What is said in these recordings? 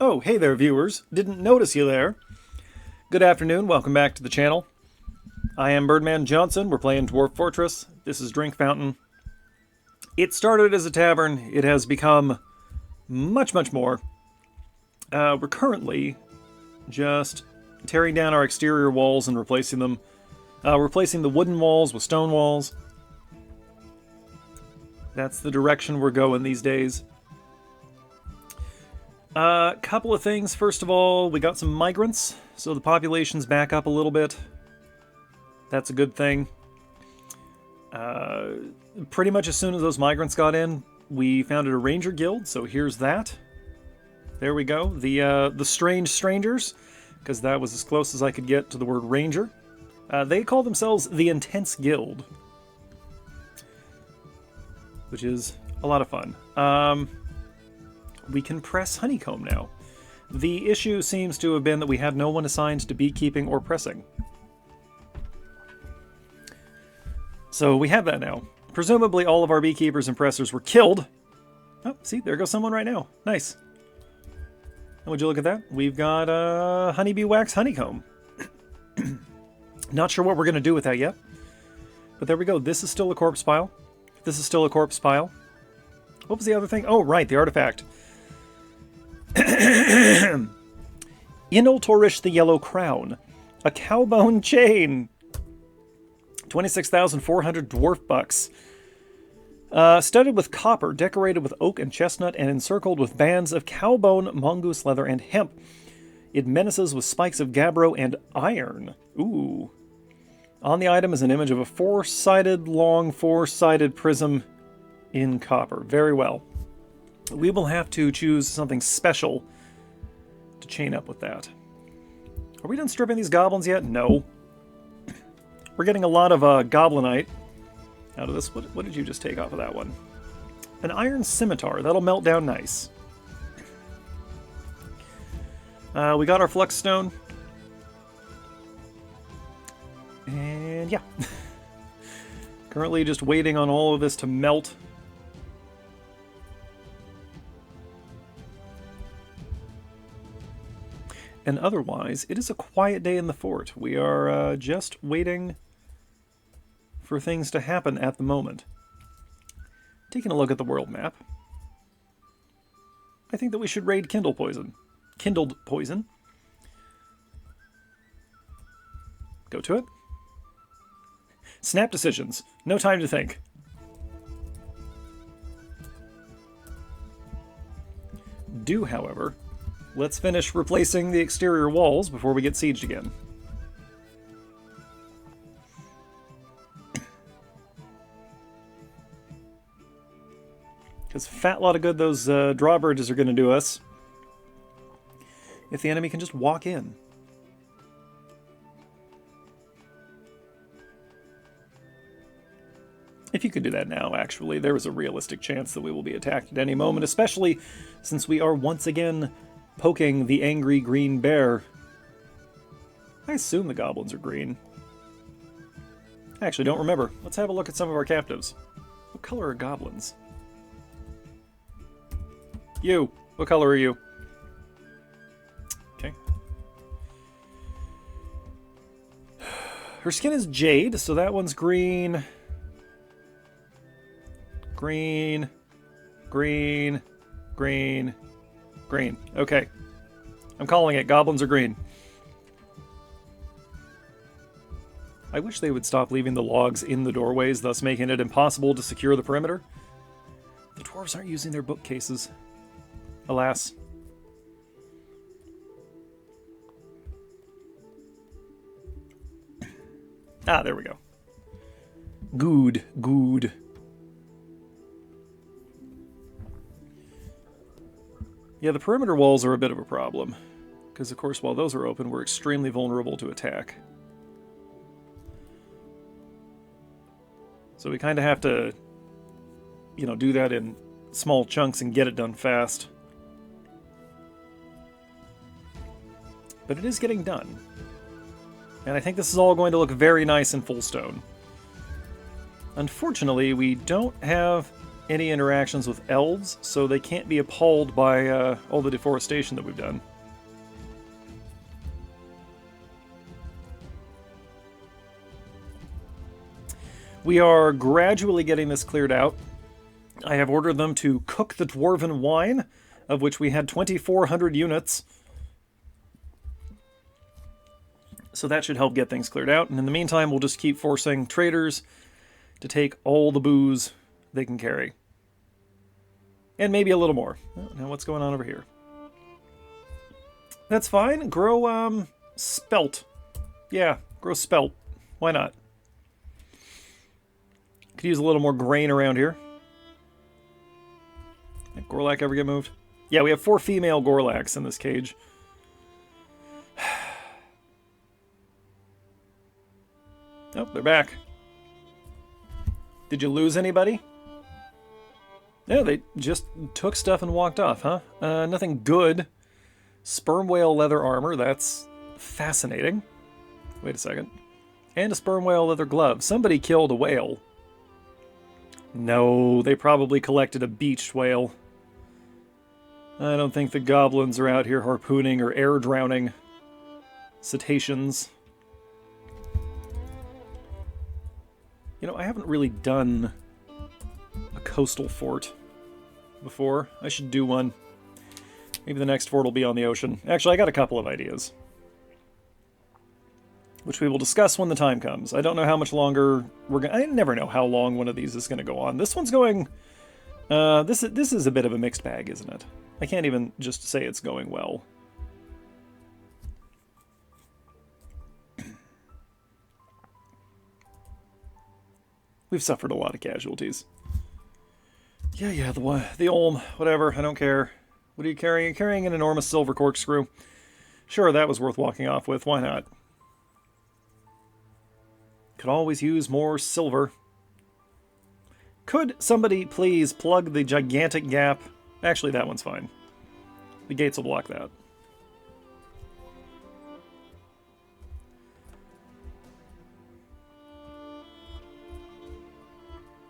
Oh, hey there, viewers. Didn't notice you there. Good afternoon. Welcome back to the channel. I am Birdman Johnson. We're playing Dwarf Fortress. This is Drinkfountain. It started as a tavern. It has become much, much more. We're currently just tearing down our exterior walls and replacing them. Replacing the wooden walls with stone walls. That's the direction we're going these days. Couple of things. First of all, we got some migrants, so the population's back up a little bit. That's a good thing. Pretty much as soon as those migrants got in, we founded a ranger guild, so here's that. There we go. The strange strangers, because that was as close as I could get to the word ranger. They call themselves the Intense Guild, which is a lot of fun. We can press honeycomb now. The issue seems to have been that we had no one assigned to beekeeping or pressing. So we have that now. Presumably all of our beekeepers and pressers were killed. Oh, see, there goes someone right now. Nice. And would you look at that? We've got honeybee wax honeycomb. Not sure what we're going to do with that yet. But there we go. This is still a corpse pile. This is still a corpse pile. What was the other thing? Oh, right, the artifact. Inul Torish the Yellow Crown. A cowbone chain. 26,400 dwarf bucks. Studded with copper, decorated with oak and chestnut, and encircled with bands of cowbone, mongoose leather, and hemp. It menaces with spikes of gabbro and iron. Ooh. On the item is an image of a long four-sided prism in copper. Very well. We will have to choose something special to chain up with that. Are we done stripping these goblins yet? No. We're getting a lot of goblinite out of this. What did you just take off of that one? An iron scimitar. That'll melt down nice. We got our flux stone. And yeah. Currently just waiting on all of this to melt. And otherwise, it is a quiet day in the fort. We are just waiting for things to happen at the moment. Taking a look at the world map. I think that we should raid Kindled Poison. Go to it. Snap decisions. No time to think. However, let's finish replacing the exterior walls before we get sieged again. Because fat lot of good those drawbridges are going to do us if the enemy can just walk in. If you could do that now, actually, there is a realistic chance that we will be attacked at any moment, especially since we are once again poking the angry green bear. I assume the goblins are green. I actually don't remember. Let's have a look at some of our captives. What color are goblins? You! What color are you? Okay. Her skin is jade, so that one's green. Green. Green. Green. Green. Okay. I'm calling it. Goblins are green. I wish they would stop leaving the logs in the doorways, thus making it impossible to secure the perimeter. The dwarves aren't using their bookcases. Alas. Ah, there we go. Good, good. Yeah, the perimeter walls are a bit of a problem. Because, of course, while those are open, we're extremely vulnerable to attack. So we kind of have to, you know, do that in small chunks and get it done fast. But it is getting done. And I think this is all going to look very nice in full stone. Unfortunately, we don't have any interactions with elves, so they can't be appalled by all the deforestation that we've done. We are gradually getting this cleared out. I have ordered them to cook the dwarven wine, of which we had 2,400 units. So that should help get things cleared out. And in the meantime, we'll just keep forcing traders to take all the booze they can carry. And maybe a little more. Now what's going on over here? That's fine. Grow, spelt. Yeah, grow spelt. Why not? Could use a little more grain around here. Did Gorlak ever get moved? Yeah, we have 4 female Gorlaks in this cage. Oh, they're back. Did you lose anybody? Yeah, they just took stuff and walked off, huh? Nothing good. Sperm whale leather armor, that's fascinating. Wait a second. And a sperm whale leather glove. Somebody killed a whale. No, they probably collected a beached whale. I don't think the goblins are out here harpooning or air drowning cetaceans. You know, I haven't really done a coastal fort before. I should do one. Maybe the next fort will be on the ocean. Actually, I got a couple of ideas, which we will discuss when the time comes. I don't know how much longer we're going. I never know how long one of these is going to go on. This one's going. This is a bit of a mixed bag, isn't it? I can't even just say it's going well. We've suffered a lot of casualties. Yeah, the Olm, whatever, I don't care. What are you carrying? You're carrying an enormous silver corkscrew. Sure, that was worth walking off with, why not? Could always use more silver. Could somebody please plug the gigantic gap? Actually, that one's fine. The gates will block that.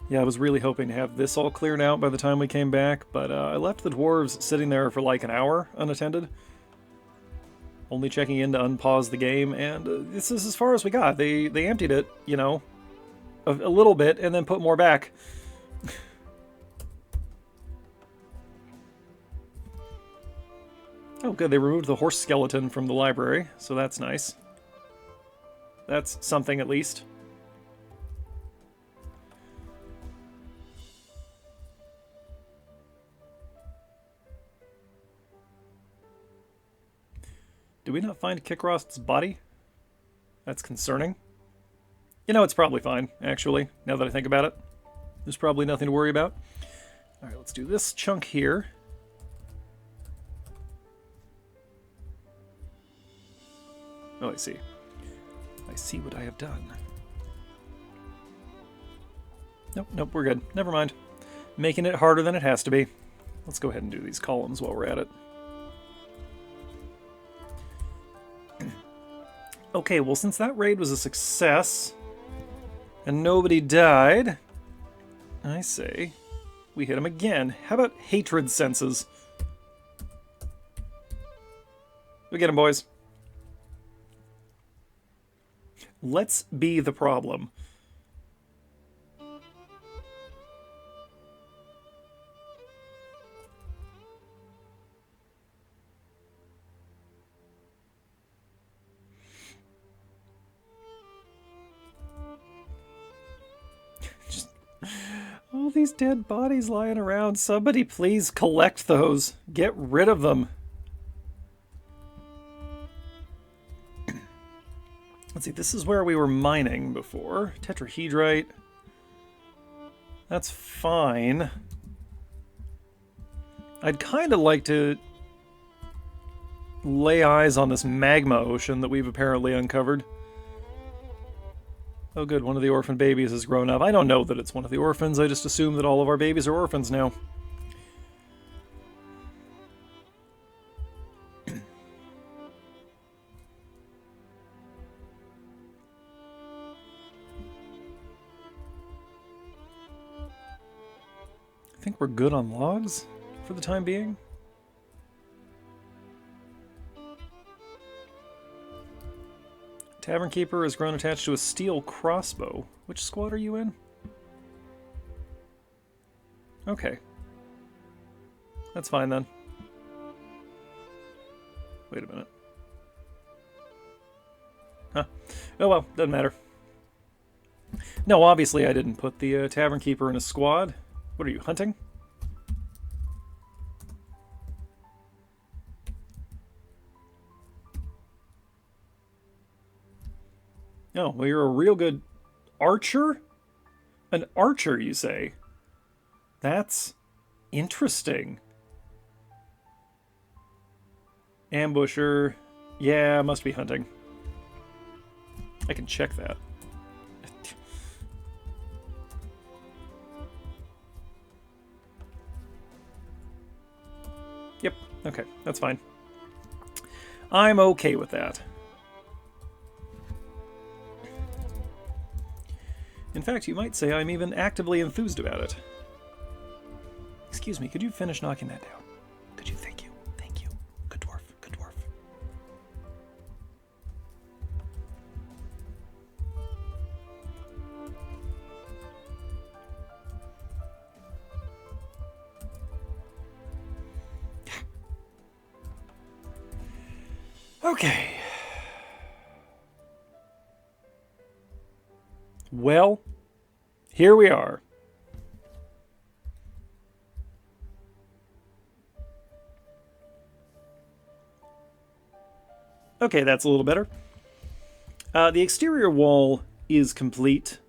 Yeah, I was really hoping to have this all cleared out by the time we came back, but I left the dwarves sitting there for like an hour unattended. Only checking in to unpause the game, and this is as far as we got. They emptied it, you know, a little bit, and then put more back. Oh, good, they removed the horse skeleton from the library, so that's nice. That's something, at least. Did we not find Kikrost's body? That's concerning. You know, it's probably fine, actually, now that I think about it. There's probably nothing to worry about. Alright, let's do this chunk here. Oh, I see. I see what I have done. Nope, we're good. Never mind. Making it harder than it has to be. Let's go ahead and do these columns while we're at it. Okay, well, since that raid was a success, and nobody died, I say we hit him again. How about hatred senses? We get him, boys. Let's be the problem. All these dead bodies lying around. Somebody please collect those. Get rid of them. Let's see, this is where we were mining before. Tetrahedrite. That's fine. I'd kind of like to lay eyes on this magma ocean that we've apparently uncovered. Oh good, one of the orphan babies has grown up. I don't know that it's one of the orphans, I just assume that all of our babies are orphans now. I think we're good on logs for the time being. Tavern Keeper has grown attached to a steel crossbow. Which squad are you in? Okay. That's fine then. Wait a minute. Huh. Oh well, doesn't matter. No, obviously I didn't put the Tavern Keeper in a squad. What are you, hunting? Oh, well, you're a real good archer? An archer, you say? That's interesting. Ambusher. Yeah, must be hunting. I can check that. Yep, okay, that's fine. I'm okay with that. In fact, you might say I'm even actively enthused about it. Excuse me, could you finish knocking that down? Could you? Thank you. Thank you. Good dwarf. Good dwarf. Okay. Well, here we are. Okay, that's a little better. The exterior wall is complete,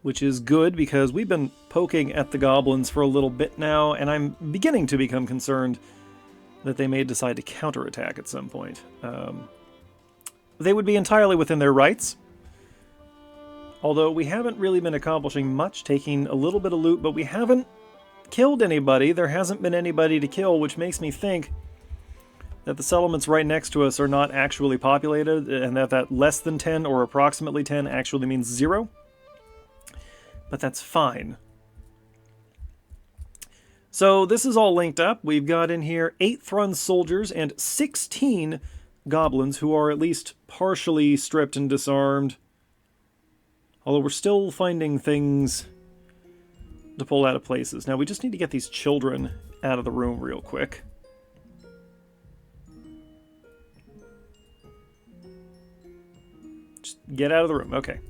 which is good because we've been poking at the goblins for a little bit now, and I'm beginning to become concerned that they may decide to counterattack at some point. They would be entirely within their rights. Although we haven't really been accomplishing much, taking a little bit of loot, but we haven't killed anybody. There hasn't been anybody to kill, which makes me think that the settlements right next to us are not actually populated, and that less than 10 or approximately 10 actually means 0. But that's fine. So this is all linked up. We've got in here 8 Thrun soldiers and 16 goblins who are at least partially stripped and disarmed. Although we're still finding things to pull out of places. Now we just need to get these children out of the room real quick. Just get out of the room. Okay.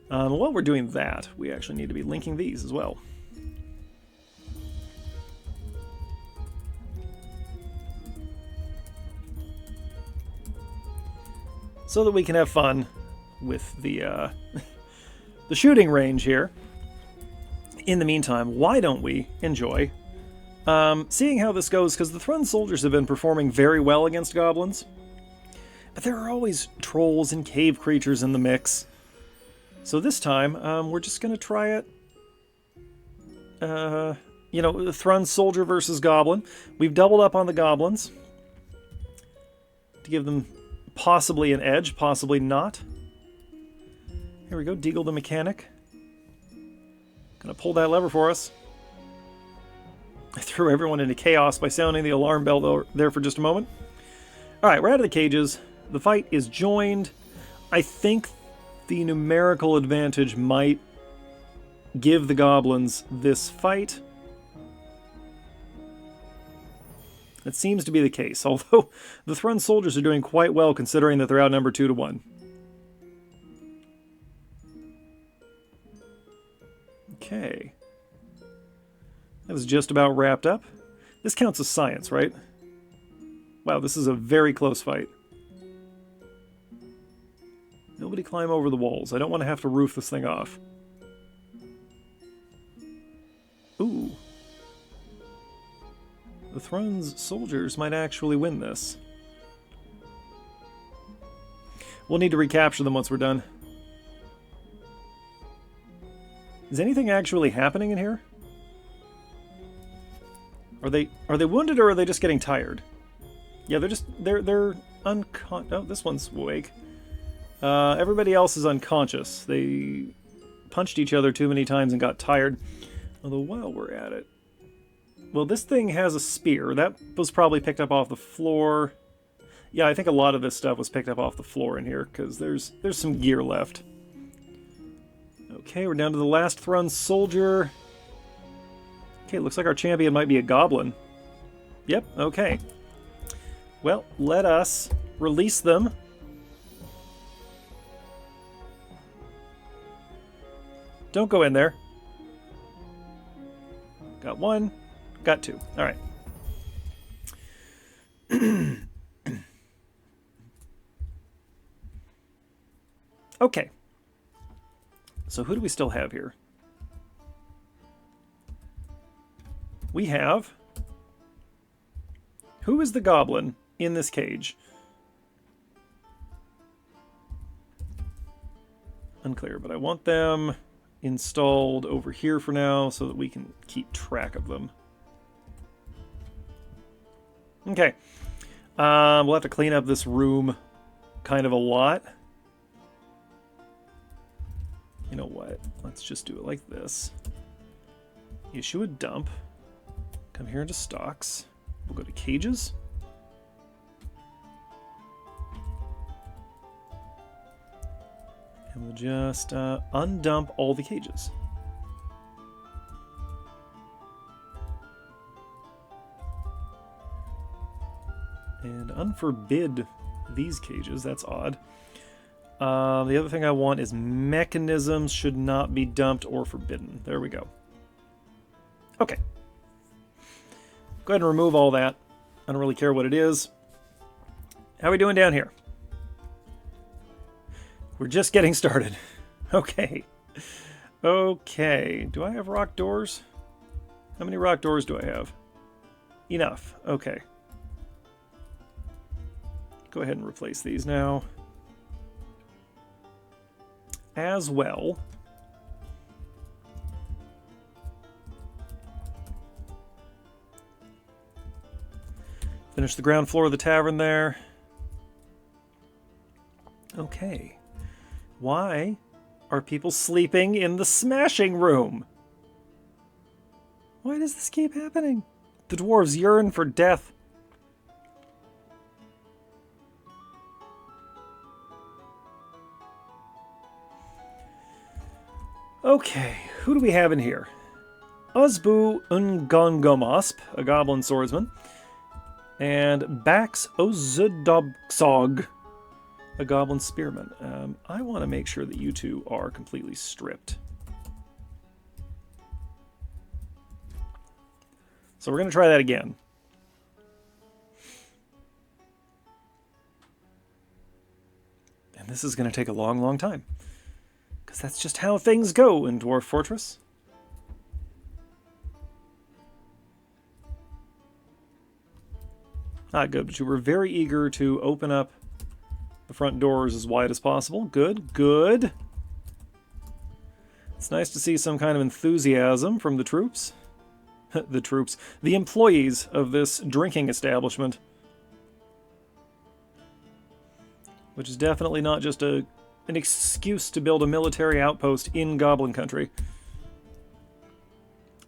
While we're doing that, we actually need to be linking these as well. So that we can have fun with the the shooting range here. In the meantime, why don't we enjoy seeing how this goes? Because the Thrun soldiers have been performing very well against goblins. But there are always trolls and cave creatures in the mix. So this time, we're just going to try it. You know, the Thrun soldier versus goblin. We've doubled up on the goblins to give them possibly an edge, possibly not. Here we go, Deagle the mechanic. Gonna pull that lever for us. I threw everyone into chaos by sounding the alarm bell there for just a moment. Alright, we're out of the cages. The fight is joined. I think the numerical advantage might give the goblins this fight. That seems to be the case, although the Thrun soldiers are doing quite well considering that they're outnumbered 2-1. Okay. That was just about wrapped up. This counts as science, right? Wow, this is a very close fight. Nobody climb over the walls. I don't want to have to roof this thing off. Ooh. The Thrun's soldiers might actually win this. We'll need to recapture them once we're done. Is anything actually happening in here? Are they wounded or are they just getting tired? Yeah, they're unconscious. Oh, this one's awake. Everybody else is unconscious. They punched each other too many times and got tired. Although, while we're at it... Well, this thing has a spear. That was probably picked up off the floor. Yeah, I think a lot of this stuff was picked up off the floor in here, because there's some gear left. Okay, we're down to the last Thrun soldier. Okay, looks like our champion might be a goblin. Yep, okay. Well, let us release them. Don't go in there. Got one. Got two. All right. Okay. So who do we still have here? We have... Who is the goblin in this cage? Unclear, but I want them installed over here for now so that we can keep track of them. Okay. We'll have to clean up this room kind of a lot. You know what? Let's just do it like this. Issue a dump. Come here into stocks. We'll go to cages. And we'll just undump all the cages. And unforbid these cages. That's odd. The other thing I want is mechanisms should not be dumped or forbidden. There we go. Okay. Go ahead and remove all that. I don't really care what it is. How are we doing down here? We're just getting started. Okay. Okay. Do I have rock doors? How many rock doors do I have? Enough. Okay. Go ahead and replace these now. As well, finish the ground floor of the tavern there. Okay. Why are people sleeping in the smashing room? Why does this keep happening? The dwarves yearn for death. Okay, who do we have in here? Uzbu Ungongomosp, a goblin swordsman, and Bax Ozudobsog, a goblin spearman. I want to make sure that you two are completely stripped. So we're going to try that again. And this is going to take a long, long time. Because that's just how things go in Dwarf Fortress. Not good, but you were very eager to open up the front doors as wide as possible. Good, good. It's nice to see some kind of enthusiasm from the troops. The troops. The employees of this drinking establishment. Which is definitely not just an excuse to build a military outpost in Goblin Country.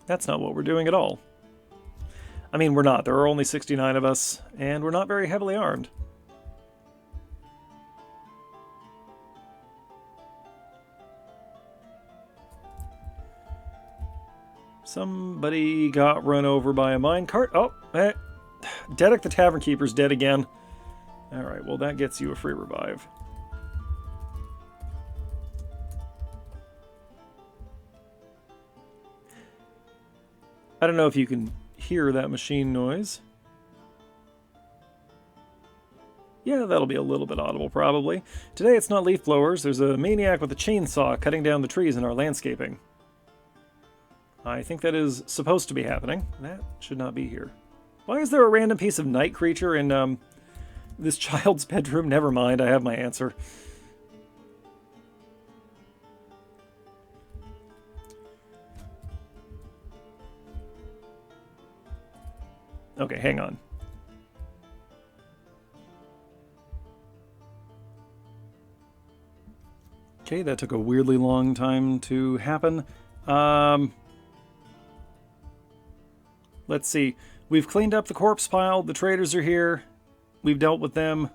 That's not what we're doing at all. I mean, we're not. There are only 69 of us, and we're not very heavily armed. Somebody got run over by a minecart. Oh, hey. Dedek the Tavern Keeper's dead again. Alright, well that gets you a free revive. I don't know if you can hear that machine noise. Yeah, that'll be a little bit audible, probably. Today it's not leaf blowers. There's a maniac with a chainsaw cutting down the trees in our landscaping. I think that is supposed to be happening. That should not be here. Why is there a random piece of night creature in this child's bedroom? Never mind, I have my answer. Okay, hang on. Okay, that took a weirdly long time to happen. Let's see. We've cleaned up the corpse pile. The traders are here. We've dealt with them.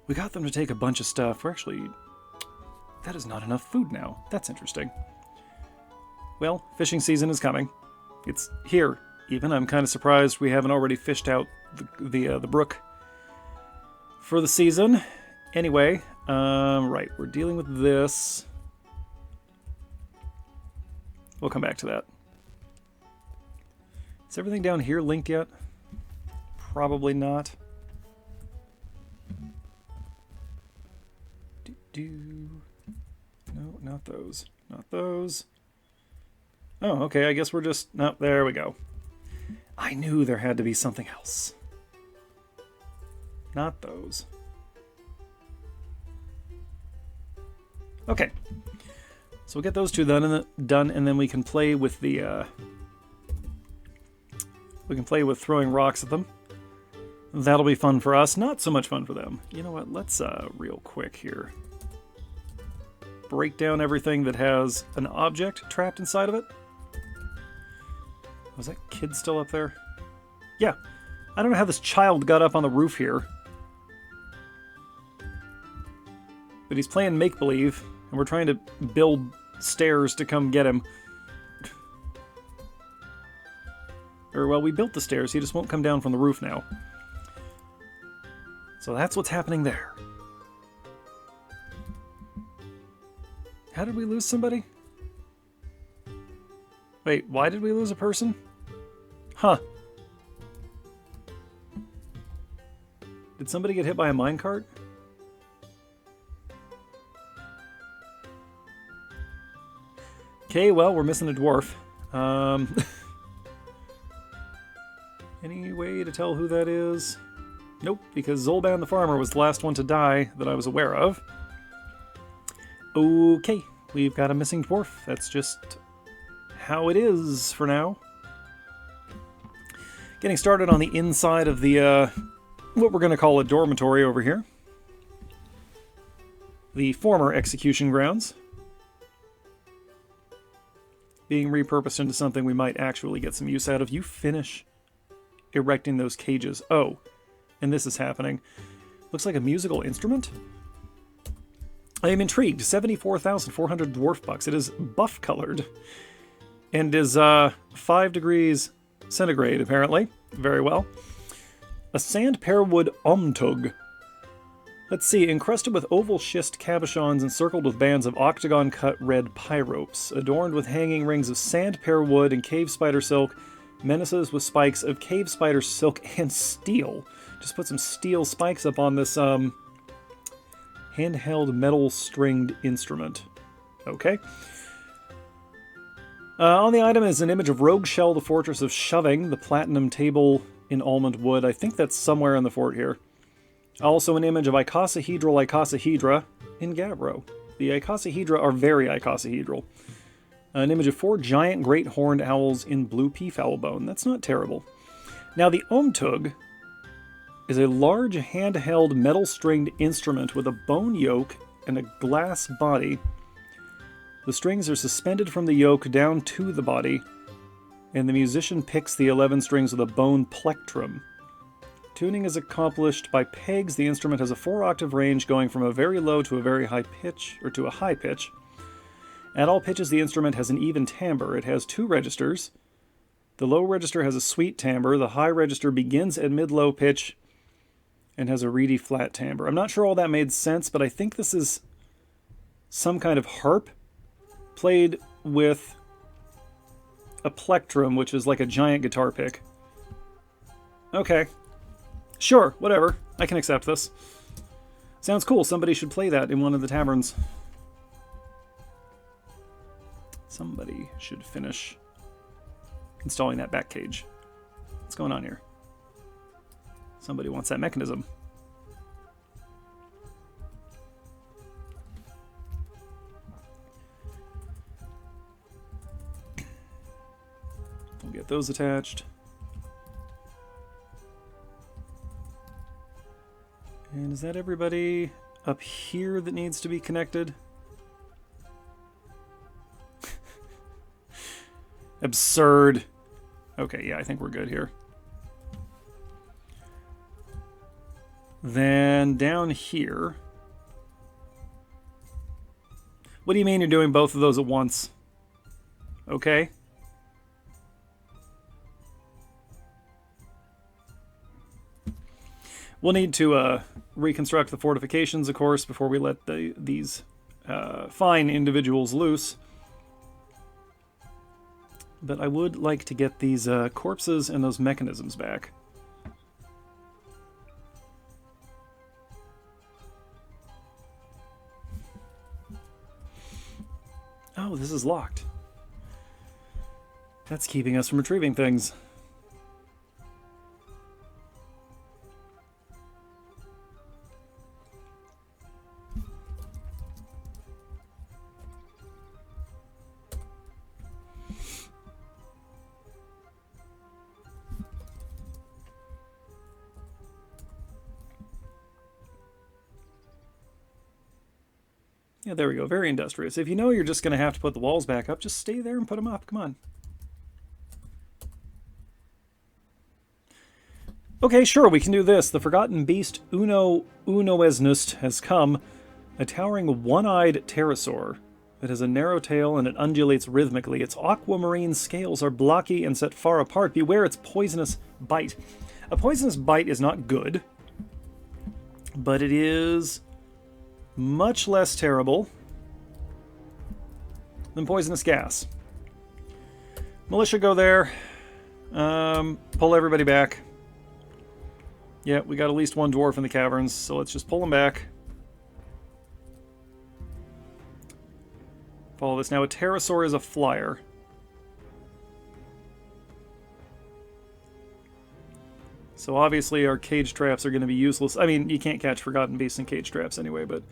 We got them to take a bunch of stuff. We're actually... That is not enough food now. That's interesting. Well, fishing season is coming. It's here, even. I'm kind of surprised we haven't already fished out the brook for the season. Anyway, right, we're dealing with this. We'll come back to that. Is everything down here linked yet? Probably not. No, not those. Not those. Oh, okay, I guess we're just... No, there we go. I knew there had to be something else. Not those. Okay. So we'll get those two done, and then we can play with the... we can play with throwing rocks at them. That'll be fun for us. Not so much fun for them. You know what? Let's, real quick here, break down everything that has an object trapped inside of it. Was that kid still up there? Yeah. I don't know how this child got up on the roof here. But he's playing make-believe, and we're trying to build stairs to come get him. Or, well, we built the stairs, he just won't come down from the roof now. So that's what's happening there. How did we lose somebody? Wait, why did we lose a person? Huh. Did somebody get hit by a minecart? Okay, well, we're missing a dwarf. Any way to tell who that is? Nope, because Zolban the farmer was the last one to die that I was aware of. Okay, we've got a missing dwarf. That's just how it is for now. Getting started on the inside of the, what we're going to call a dormitory over here. The former execution grounds. Being repurposed into something we might actually get some use out of. You finish erecting those cages. Oh, and this is happening. Looks like a musical instrument? I am intrigued. 74,400 dwarf bucks. It is buff-colored. And is 5 degrees centigrade, apparently. Very well. A sand pearwood omtug. Let's see. Encrusted with oval schist cabochons encircled with bands of octagon-cut red pyropes. Adorned with hanging rings of sand pearwood and cave spider silk. Menaces with spikes of cave spider silk and steel. Just put some steel spikes up on this handheld metal stringed instrument. Okay. On the item is an image of Rogue Shell, the Fortress of Shoving, the platinum table in almond wood. I think that's somewhere in the fort here. Also an image of icosahedra in Gabbro. The icosahedra are very icosahedral. An image of 4 giant great horned owls in blue peafowl bone. That's not terrible. Now the omtug is a large handheld metal-stringed instrument with a bone yoke and a glass body. The strings are suspended from the yoke down to the body, and the musician picks the 11 strings with a bone plectrum. Tuning is accomplished by pegs. The instrument has a 4-octave range going from a very low to a very high pitch, or to a high pitch. At all pitches, the instrument has an even timbre. It has 2 registers. The low register has a sweet timbre. The high register begins at mid-low pitch and has a reedy flat timbre. I'm not sure all that made sense, but I think this is some kind of harp played with a plectrum, which is like a giant guitar pick. Okay. Sure, whatever. I can accept this. Sounds cool. Somebody should play that in one of the taverns. Somebody should finish installing that back cage. What's going on here? Somebody wants that mechanism. We'll get those attached. And is that everybody up here that needs to be connected? Absurd. Okay, yeah, I think we're good here. Then down here. What do you mean you're doing both of those at once? Okay. We'll need to reconstruct the fortifications, of course, before we let these fine individuals loose. But I would like to get these corpses and those mechanisms back. Oh, this is locked. That's keeping us from retrieving things. Yeah, there we go. Very industrious. If you know you're just going to have to put the walls back up, just stay there and put them up. Come on. Okay, sure, we can do this. The forgotten beast Unoesnust has come, a towering one-eyed pterosaur. It has a narrow tail and it undulates rhythmically. Its aquamarine scales are blocky and set far apart. Beware its poisonous bite. A poisonous bite is not good, but it is much less terrible than poisonous gas. Militia, go there. Pull everybody back. Yeah, we got at least one dwarf in the caverns, so let's just pull them back. Follow this. Now, a pterosaur is a flyer. So obviously our cage traps are going to be useless. I mean, you can't catch forgotten beasts in cage traps anyway, but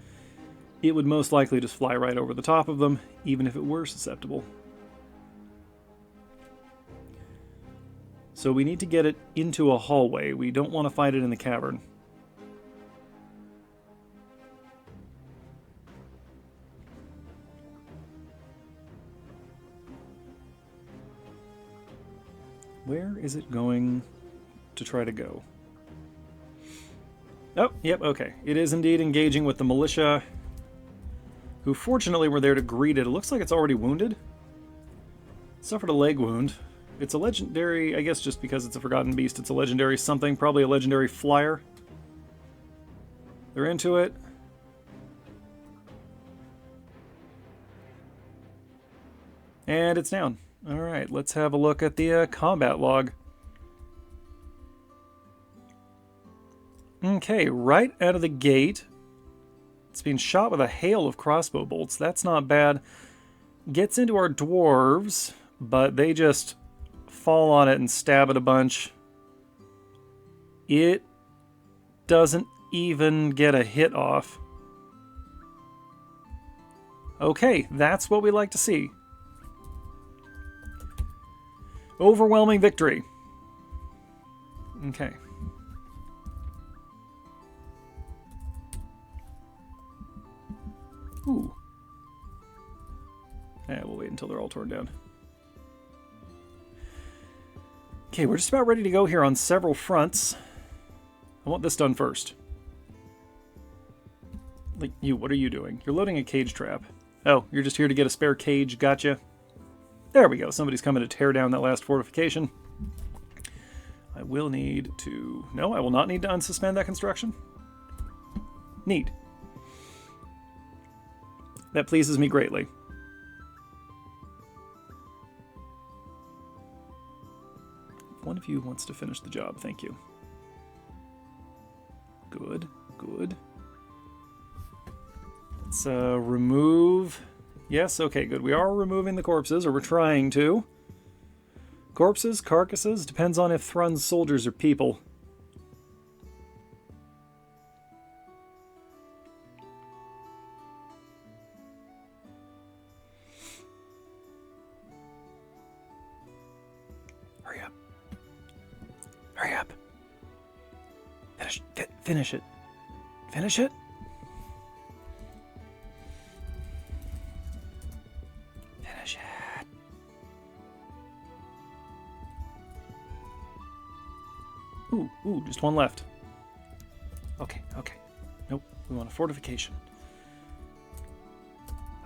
it would most likely just fly right over the top of them, even if it were susceptible. So we need to get it into a hallway. We don't want to fight it in the cavern. Where is it going to try to go? Oh, yep, okay. It is indeed engaging with the militia, who fortunately were there to greet it. It looks like it's already wounded. Suffered a leg wound. It's a legendary, I guess just because it's a forgotten beast, it's a legendary something, probably a legendary flyer. They're into it. And it's down. Alright, let's have a look at the combat log. Okay, right out of the gate, it's being shot with a hail of crossbow bolts. That's not bad. Gets into our dwarves, but they just fall on it and stab it a bunch. It doesn't even get a hit off. Okay, that's what we like to see. Overwhelming victory. Okay. Ooh. Yeah, we'll wait until they're all torn down. Okay, we're just about ready to go here on several fronts. I want this done first. Like, you, what are you doing? You're loading a cage trap. Oh, you're just here to get a spare cage, gotcha. There we go, somebody's coming to tear down that last fortification. I will need to... No, I will not need to unsuspend that construction. Neat. That pleases me greatly. One of you wants to finish the job, thank you. Good, good. Let's remove... Yes, okay, good. We are removing the corpses, or we're trying to. Corpses, carcasses, depends on if Thrun's soldiers are people. Hurry up. Hurry up. Finish it. Finish it. Finish it. Ooh, just one left. Okay. Nope, we want a fortification.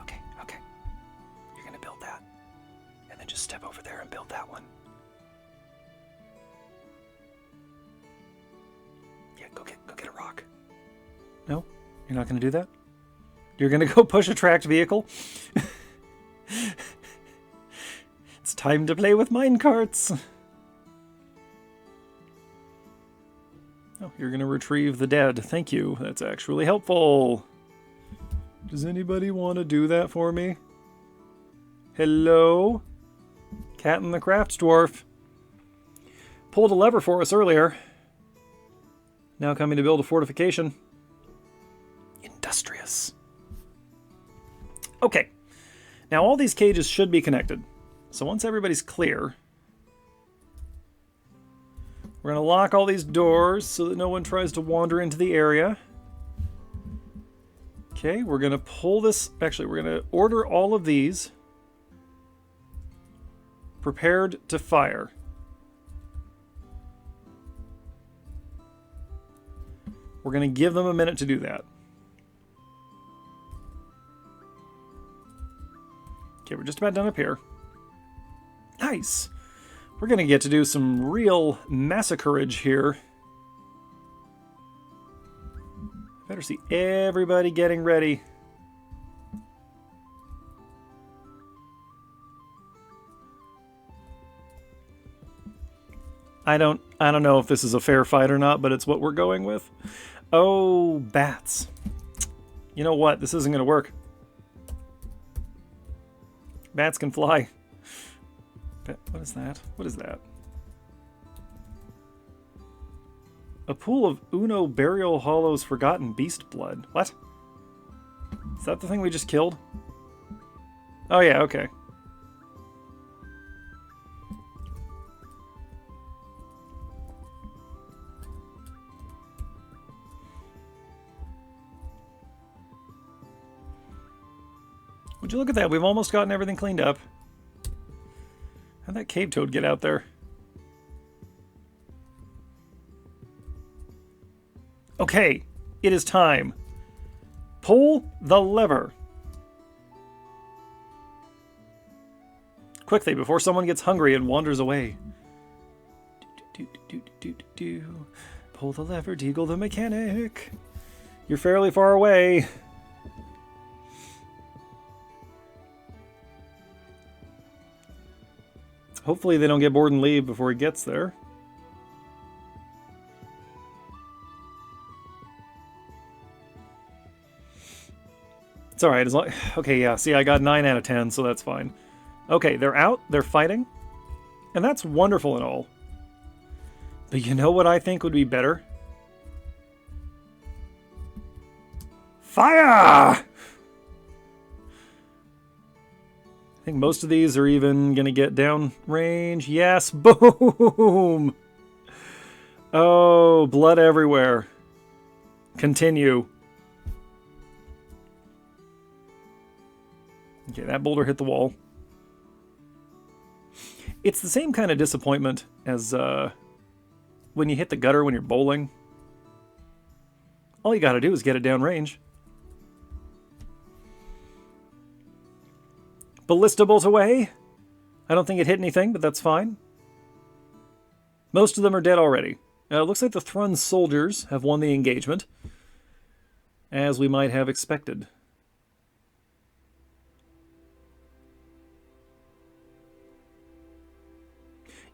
Okay. You're gonna build that. And then just step over there and build that one. Yeah, go get a rock. No? You're not gonna do that? You're gonna go push a tracked vehicle? It's time to play with minecarts. Oh, you're gonna retrieve the dead. Thank you. That's actually helpful. Does anybody want to do that for me? Hello? Cat in the Crafts Dwarf. Pulled a lever for us earlier. Now coming to build a fortification. Industrious. Okay. Now all these cages should be connected. So once everybody's clear, we're going to lock all these doors so that no one tries to wander into the area. Okay, we're going to pull this... Actually, we're going to order all of these prepared to fire. We're going to give them a minute to do that. Okay, we're just about done up here. Nice! We're going to get to do some real massacreage here. Better see everybody getting ready. I don't know if this is a fair fight or not, but it's what we're going with. Oh, bats. You know what? This isn't going to work. Bats can fly. What is that? What is that? A pool of Uno Burial Hollow's Forgotten Beast Blood. What? Is that the thing we just killed? Oh yeah, okay. Would you look at that? We've almost gotten everything cleaned up. How'd that cave toad get out there? Okay, it is time. Pull the lever. Quickly, before someone gets hungry and wanders away. Pull the lever, Deagle the mechanic. You're fairly far away. Hopefully they don't get bored and leave before he gets there. It's alright, as long... Okay, yeah, see, I got 9 out of 10, so that's fine. Okay, they're out, they're fighting, and that's wonderful and all. But you know what I think would be better? Fire! I think most of these are even going to get down range. Yes, boom! Oh, blood everywhere. Continue. Okay, that boulder hit the wall. It's the same kind of disappointment as when you hit the gutter when you're bowling. All you gotta do is get it down range. Ballista bolt away. I don't think it hit anything, but that's fine. Most of them are dead already. It looks like the Thrun soldiers have won the engagement, as we might have expected.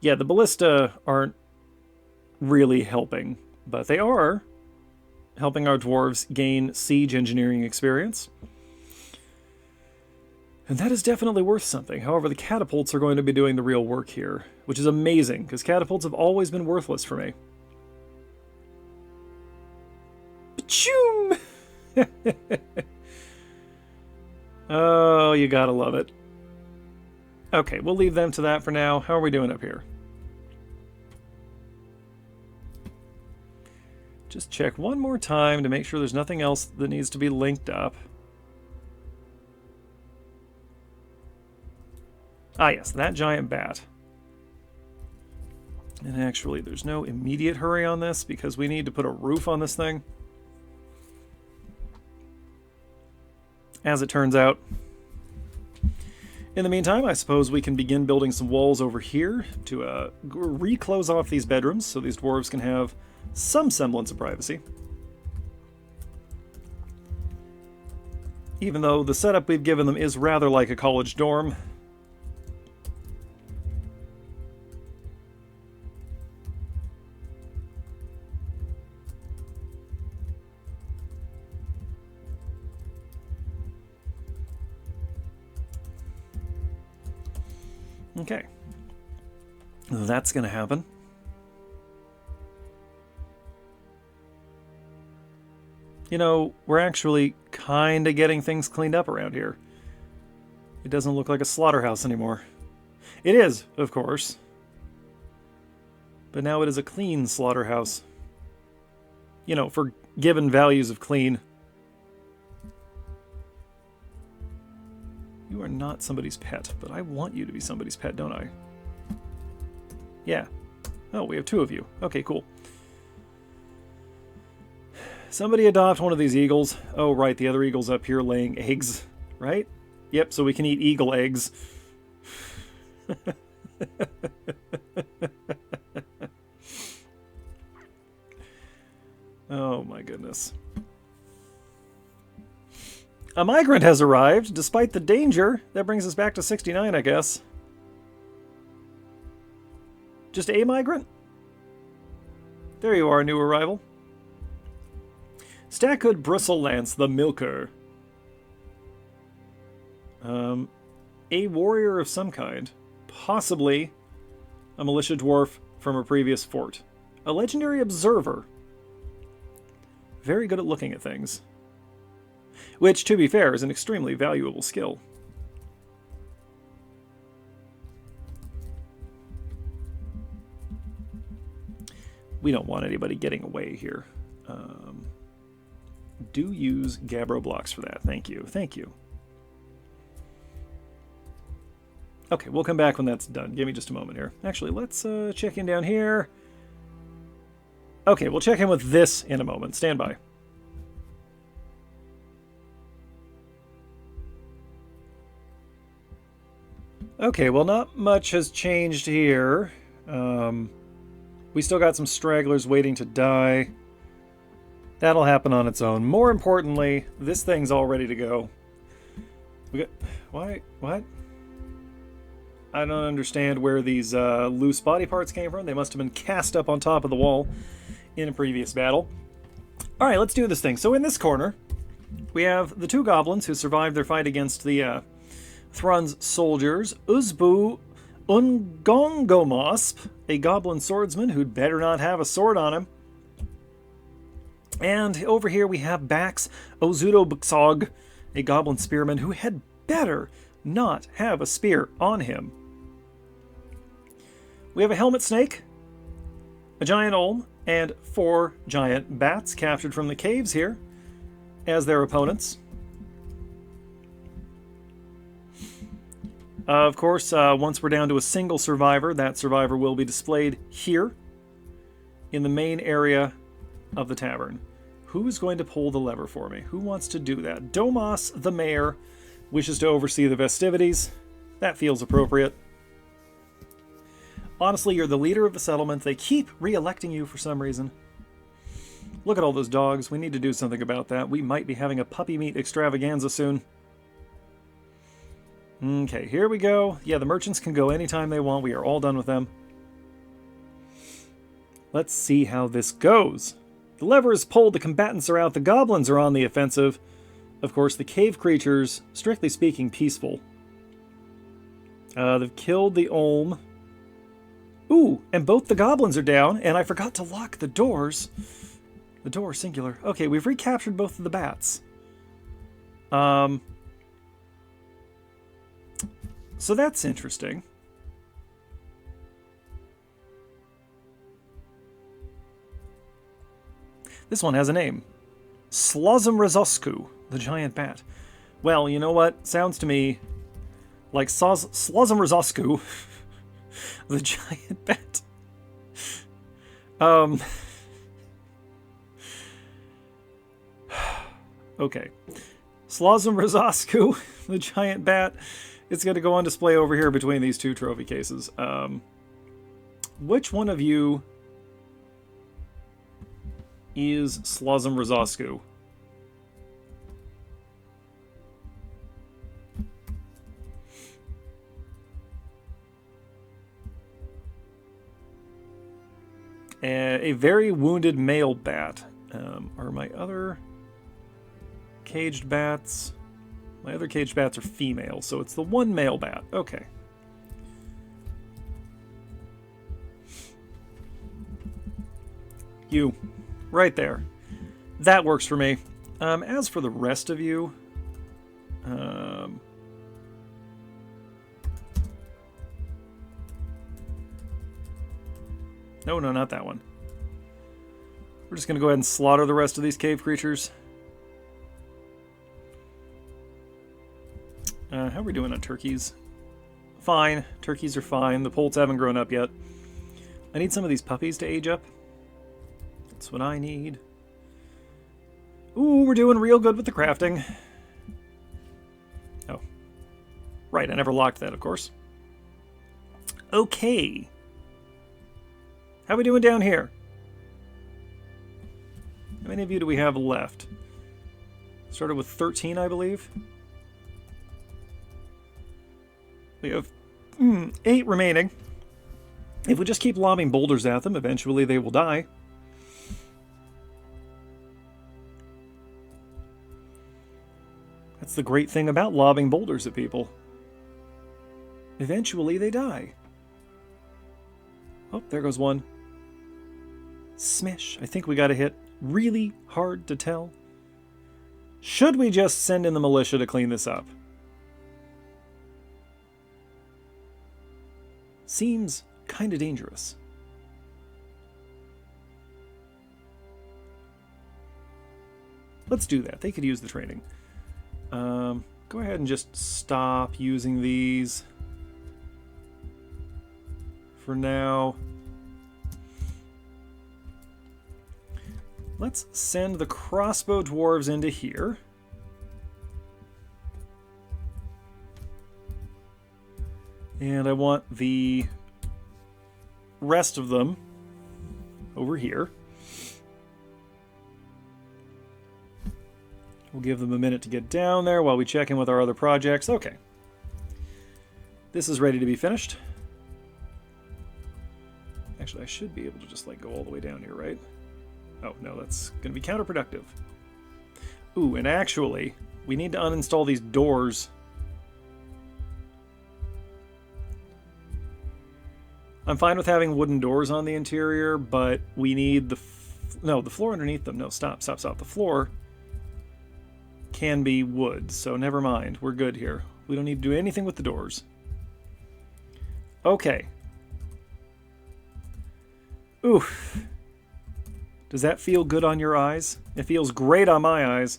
Yeah, the ballista aren't really helping, but they are helping our dwarves gain siege engineering experience. And that is definitely worth something. However, the catapults are going to be doing the real work here, which is amazing, because catapults have always been worthless for me. Pachoom! Oh, you gotta love it. Okay, we'll leave them to that for now. How are we doing up here? Just check one more time to make sure there's nothing else that needs to be linked up. Ah yes, that giant bat. And actually, there's no immediate hurry on this because we need to put a roof on this thing. As it turns out. In the meantime, I suppose we can begin building some walls over here to re-close off these bedrooms so these dwarves can have some semblance of privacy. Even though the setup we've given them is rather like a college dorm. Okay. That's going to happen. You know, we're actually kind of getting things cleaned up around here. It doesn't look like a slaughterhouse anymore. It is, of course. But now it is a clean slaughterhouse. You know, for given values of clean. You are not somebody's pet, but I want you to be somebody's pet, don't I? Yeah. Oh, we have two of you. Okay, cool. Somebody adopt one of these eagles. Oh, right, the other eagle's up here laying eggs, right? Yep, so we can eat eagle eggs. Oh, my goodness. A migrant has arrived, despite the danger. That brings us back to 69, I guess. Just a migrant? There you are, new arrival. Stackhood Bristlelance the Milker. A warrior of some kind. Possibly a militia dwarf from a previous fort. A legendary observer. Very good at looking at things. Which, to be fair, is an extremely valuable skill. We don't want anybody getting away here. Do use Gabbro blocks for that. Thank you. Thank you. Okay, we'll come back when that's done. Give me just a moment here. Actually, let's check in down here. Okay, we'll check in with this in a moment. Stand by. Okay, well, not much has changed here. We still got some stragglers waiting to die. That'll happen on its own. More importantly, this thing's all ready to go. We got... Why? What? I don't understand where these loose body parts came from. They must have been cast up on top of the wall in a previous battle. Alright, let's do this thing. So in this corner, we have the two goblins who survived their fight against the Thrun's soldiers. Uzbu Ungongomosp, a goblin swordsman who'd better not have a sword on him. And over here we have Bax Ozudobuxog, a goblin spearman who had better not have a spear on him. We have a helmet snake, a giant olm, and 4 giant bats captured from the caves here as their opponents. Of course, once we're down to a single survivor, that survivor will be displayed here in the main area of the tavern. Who's going to pull the lever for me? Who wants to do that? Domas, the mayor, wishes to oversee the festivities. That feels appropriate. Honestly, you're the leader of the settlement. They keep re-electing you for some reason. Look at all those dogs. We need to do something about that. We might be having a puppy meat extravaganza soon. Okay, here we go. Yeah, the merchants can go anytime they want. We are all done with them. Let's see how this goes. The lever is pulled, the combatants are out, the goblins are on the offensive. Of course, the cave creatures, strictly speaking, peaceful. They've killed the Olm. Ooh, and both the goblins are down, and I forgot to lock the doors. The door, singular. Okay, we've recaptured both of the bats. So that's interesting. This one has a name. Slozumrazosku, the giant bat. Well, you know what? Sounds to me like Slozumrazosku, the giant bat. Um, okay. Slazum Razosku, the giant bat. It's going to go on display over here between these two trophy cases. Which one of you is Slazum Razosku? A very wounded male bat. Are my other caged bats? My other caged bats are female, so it's the one male bat. Okay. You. Right there. That works for me. As for the rest of you... No, not that one. We're just going to go ahead and slaughter the rest of these cave creatures. How are we doing on turkeys? Fine. Turkeys are fine. The poults haven't grown up yet. I need some of these puppies to age up. That's what I need. Ooh, we're doing real good with the crafting. Oh. Right, I never locked that, of course. Okay. How are we doing down here? How many of you do we have left? Started with 13, I believe. We have 8 remaining. If we just keep lobbing boulders at them, eventually they will die. That's the great thing about lobbing boulders at people. Eventually they die. Oh, there goes one. Smash. I think we got a hit. Really hard to tell. Should we just send in the militia to clean this up? Seems kind of dangerous. Let's do that. They could use the training. Go ahead and just stop using these for now. Let's send the crossbow dwarves into here. And I want the rest of them over here. We'll give them a minute to get down there while we check in with our other projects. Okay. This is ready to be finished. Actually, I should be able to just like go all the way down here, right? Oh, no, that's going to be counterproductive. Ooh, and actually, we need to uninstall these doors. I'm fine with having wooden doors on the interior, but we need the... No, the floor underneath them. No, stop. The floor can be wood, so never mind. We're good here. We don't need to do anything with the doors. Okay. Oof. Does that feel good on your eyes? It feels great on my eyes.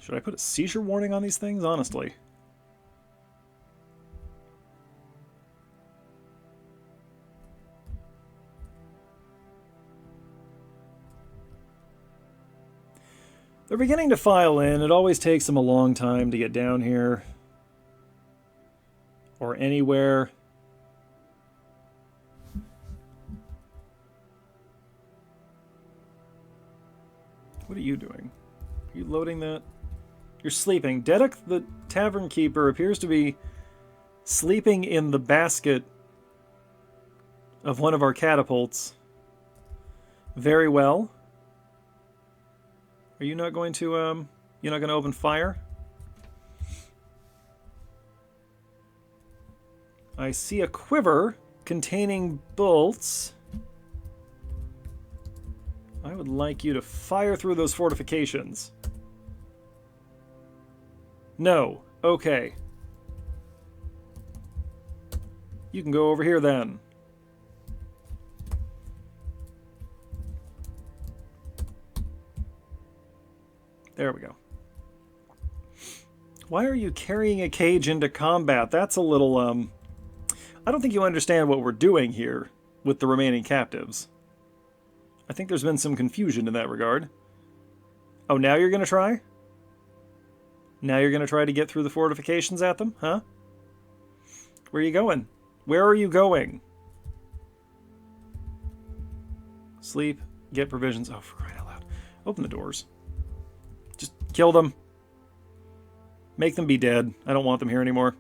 Should I put a seizure warning on these things? Honestly. They're beginning to file in. It always takes them a long time to get down here. Or anywhere. What are you doing? Are you loading that? You're sleeping. Dedek, the tavern keeper, appears to be sleeping in the basket of one of our catapults. Very well. Are you not going to, you're not going to open fire? I see a quiver containing bolts. I would like you to fire through those fortifications. No. Okay. You can go over here then. There we go. Why are you carrying a cage into combat? That's a little, I don't think you understand what we're doing here with the remaining captives. I think there's been some confusion in that regard. Oh, now you're going to try? Now you're going to try to get through the fortifications at them, huh? Where are you going? Where are you going? Sleep, get provisions. Oh, for crying out loud. Open the doors. Just kill them. Make them be dead. I don't want them here anymore.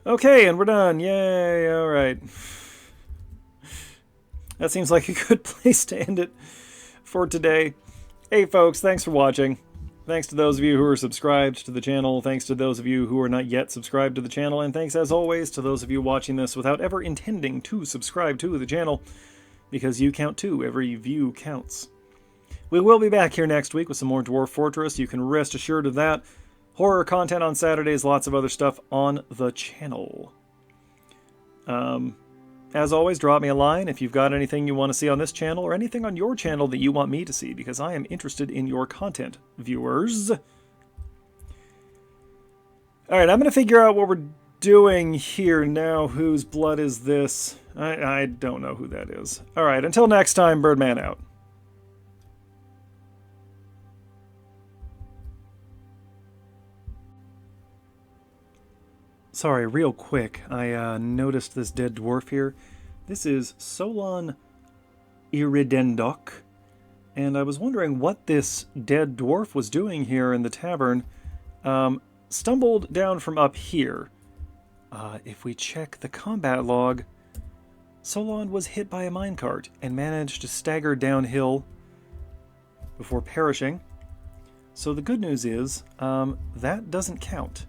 Okay, and we're done. Yay, alright. That seems like a good place to end it for today. Hey folks, thanks for watching. Thanks to those of you who are subscribed to the channel. Thanks to those of you who are not yet subscribed to the channel. And thanks, as always, to those of you watching this without ever intending to subscribe to the channel. Because you count too. Every view counts. We will be back here next week with some more Dwarf Fortress. You can rest assured of that. Horror content on Saturdays, lots of other stuff on the channel. As always, drop me a line if you've got anything you want to see on this channel or anything on your channel that you want me to see, because I am interested in your content, viewers. Alright, I'm going to figure out what we're doing here now. Whose blood is this? I don't know who that is. Alright, until next time, Birdman out. Sorry, real quick, I noticed this dead dwarf here. This is Solon Iridendok, and I was wondering what this dead dwarf was doing here in the tavern. Stumbled down from up here. If we check the combat log, Solon was hit by a minecart and managed to stagger downhill before perishing. So the good news is, that doesn't count.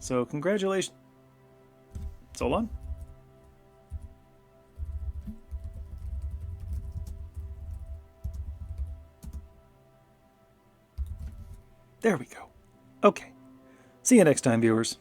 So, congratulations. Solon? There we go. Okay. See you next time, viewers.